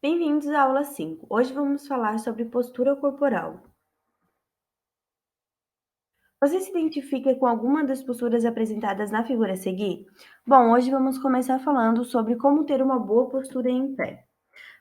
Bem-vindos à aula 5. Hoje vamos falar sobre postura corporal. Você se identifica com alguma das posturas apresentadas na figura a seguir? Bom, hoje vamos começar falando sobre como ter uma boa postura em pé.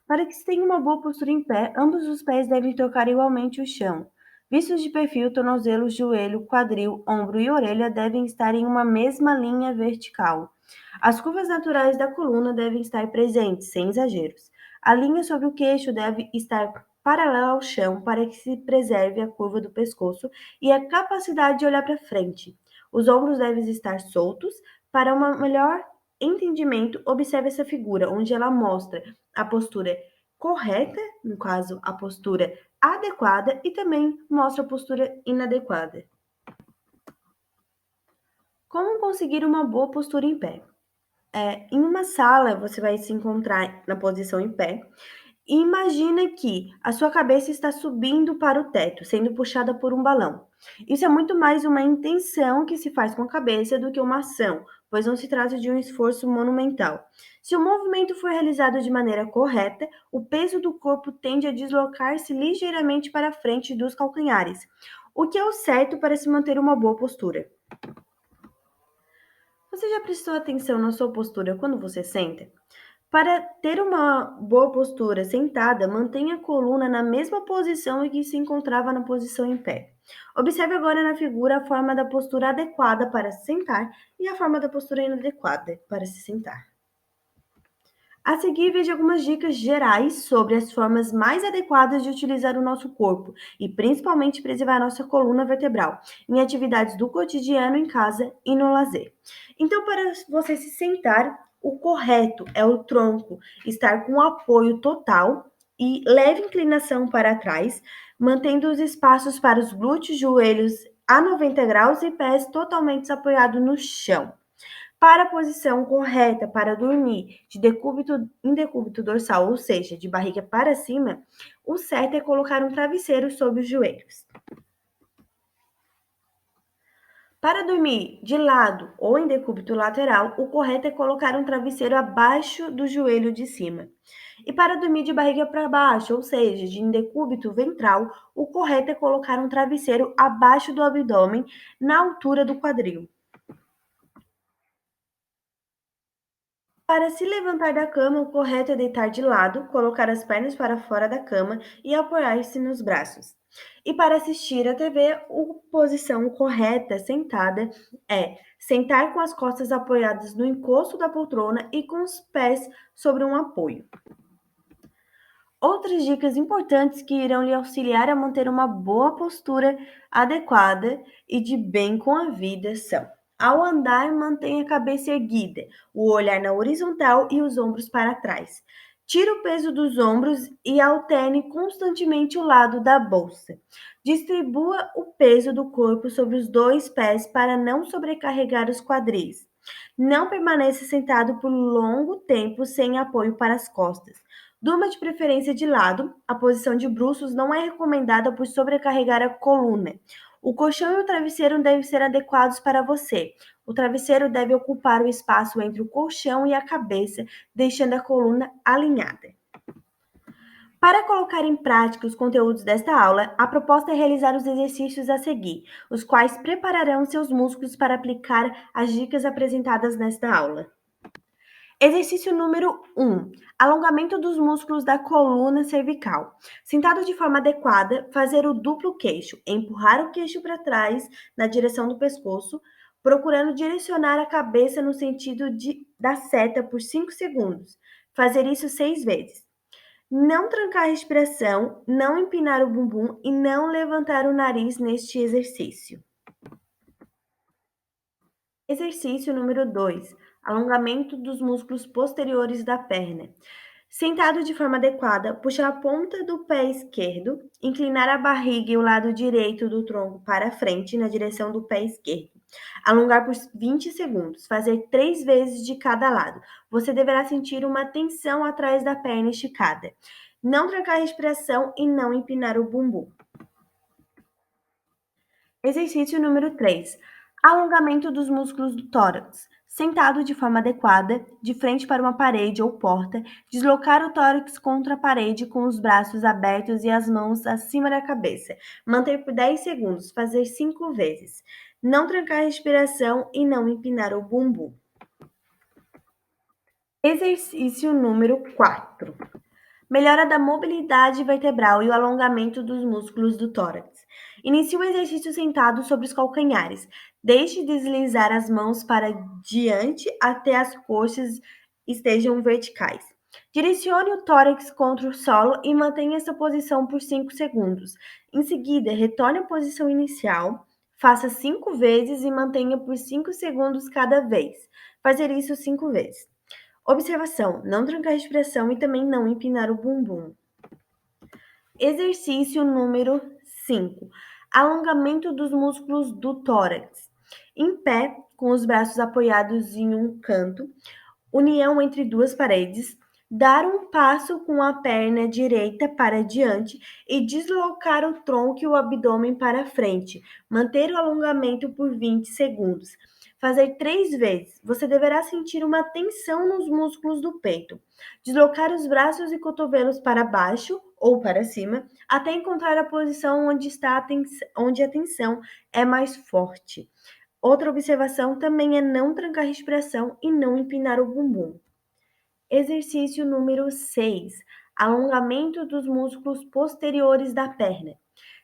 Para que se tenha uma boa postura em pé, ambos os pés devem tocar igualmente o chão. Vistos de perfil, tornozelo, joelho, quadril, ombro e orelha devem estar em uma mesma linha vertical. As curvas naturais da coluna devem estar presentes, sem exageros. A linha sobre o queixo deve estar paralela ao chão para que se preserve a curva do pescoço e a capacidade de olhar para frente. Os ombros devem estar soltos. Para um melhor entendimento, observe essa figura, onde ela mostra a postura correta, no caso, a postura adequada, e também mostra a postura inadequada. Como conseguir uma boa postura em pé? Em uma sala, você vai se encontrar na posição em pé. E imagina que a sua cabeça está subindo para o teto, sendo puxada por um balão. Isso é muito mais uma intenção que se faz com a cabeça do que uma ação, pois não se trata de um esforço monumental. Se o movimento for realizado de maneira correta, o peso do corpo tende a deslocar-se ligeiramente para frente dos calcanhares, o que é o certo para se manter uma boa postura. Você já prestou atenção na sua postura quando você senta? Para ter uma boa postura sentada, mantenha a coluna na mesma posição em que se encontrava na posição em pé. Observe agora na figura a forma da postura adequada para se sentar e a forma da postura inadequada para se sentar. A seguir, veja algumas dicas gerais sobre as formas mais adequadas de utilizar o nosso corpo e principalmente preservar a nossa coluna vertebral em atividades do cotidiano, em casa e no lazer. Então, para você se sentar, o correto é o tronco estar com apoio total e leve inclinação para trás, mantendo os espaços para os glúteos, joelhos a 90 graus e pés totalmente apoiados no chão. Para a posição correta para dormir de decúbito em decúbito dorsal, ou seja, de barriga para cima, o certo é colocar um travesseiro sobre os joelhos. Para dormir de lado ou em decúbito lateral, o correto é colocar um travesseiro abaixo do joelho de cima. E para dormir de barriga para baixo, ou seja, de em decúbito ventral, o correto é colocar um travesseiro abaixo do abdômen, na altura do quadril. Para se levantar da cama, o correto é deitar de lado, colocar as pernas para fora da cama e apoiar-se nos braços. E para assistir à TV, a posição correta sentada é sentar com as costas apoiadas no encosto da poltrona e com os pés sobre um apoio. Outras dicas importantes que irão lhe auxiliar a manter uma boa postura adequada e de bem com a vida são: ao andar, mantenha a cabeça erguida, o olhar na horizontal e os ombros para trás. Tire o peso dos ombros e alterne constantemente o lado da bolsa. Distribua o peso do corpo sobre os dois pés para não sobrecarregar os quadris. Não permaneça sentado por longo tempo sem apoio para as costas. Durma de preferência de lado. A posição de bruços não é recomendada por sobrecarregar a coluna. O colchão e o travesseiro devem ser adequados para você. O travesseiro deve ocupar o espaço entre o colchão e a cabeça, deixando a coluna alinhada. Para colocar em prática os conteúdos desta aula, a proposta é realizar os exercícios a seguir, os quais prepararão seus músculos para aplicar as dicas apresentadas nesta aula. Exercício número 1. Alongamento dos músculos da coluna cervical. Sentado de forma adequada, fazer o duplo queixo. Empurrar o queixo para trás na direção do pescoço, procurando direcionar a cabeça no sentido da seta por 5 segundos. Fazer isso 6 vezes. Não trancar a respiração, não empinar o bumbum e não levantar o nariz neste exercício. Exercício número 2. Alongamento dos músculos posteriores da perna. Sentado de forma adequada, puxar a ponta do pé esquerdo, inclinar a barriga e o lado direito do tronco para frente na direção do pé esquerdo. Alongar por 20 segundos, fazer 3 vezes de cada lado. Você deverá sentir uma tensão atrás da perna esticada. Não trancar a respiração e não empinar o bumbum. Exercício número 3. Alongamento dos músculos do tórax. Sentado de forma adequada, de frente para uma parede ou porta, deslocar o tórax contra a parede com os braços abertos e as mãos acima da cabeça. Manter por 10 segundos, fazer 5 vezes. Não trancar a respiração e não empinar o bumbum. Exercício número 4. Melhora da mobilidade vertebral e o alongamento dos músculos do tórax. Inicie o exercício sentado sobre os calcanhares. Deixe deslizar as mãos para diante até as coxas estejam verticais. Direcione o tórax contra o solo e mantenha essa posição por 5 segundos. Em seguida, retorne à posição inicial. Faça 5 vezes e mantenha por 5 segundos cada vez. Fazer isso 5 vezes. Observação: não trancar a respiração e também não empinar o bumbum. Exercício número 5. Alongamento dos músculos do tórax. Em pé, com os braços apoiados em um canto, união entre duas paredes, dar um passo com a perna direita para diante e deslocar o tronco e o abdômen para frente. Manter o alongamento por 20 segundos. Fazer 3 vezes. Você deverá sentir uma tensão nos músculos do peito. Deslocar os braços e cotovelos para baixo ou para cima até encontrar a posição onde a tensão é mais forte. Outra observação também é não trancar a respiração e não empinar o bumbum. Exercício número 6. Alongamento dos músculos posteriores da perna.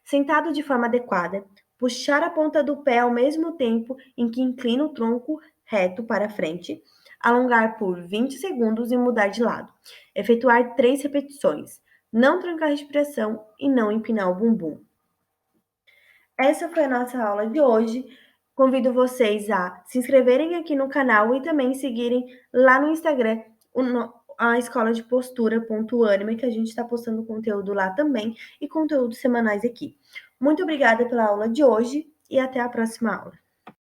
Sentado de forma adequada, puxar a ponta do pé ao mesmo tempo em que inclina o tronco reto para frente, alongar por 20 segundos e mudar de lado. Efetuar 3 repetições. Não trancar a respiração e não empinar o bumbum. Essa foi a nossa aula de hoje. Convido vocês a se inscreverem aqui no canal e também seguirem lá no Instagram a Escola de Postura.anima, que a gente está postando conteúdo lá também e conteúdos semanais aqui. Muito obrigada pela aula de hoje e até a próxima aula.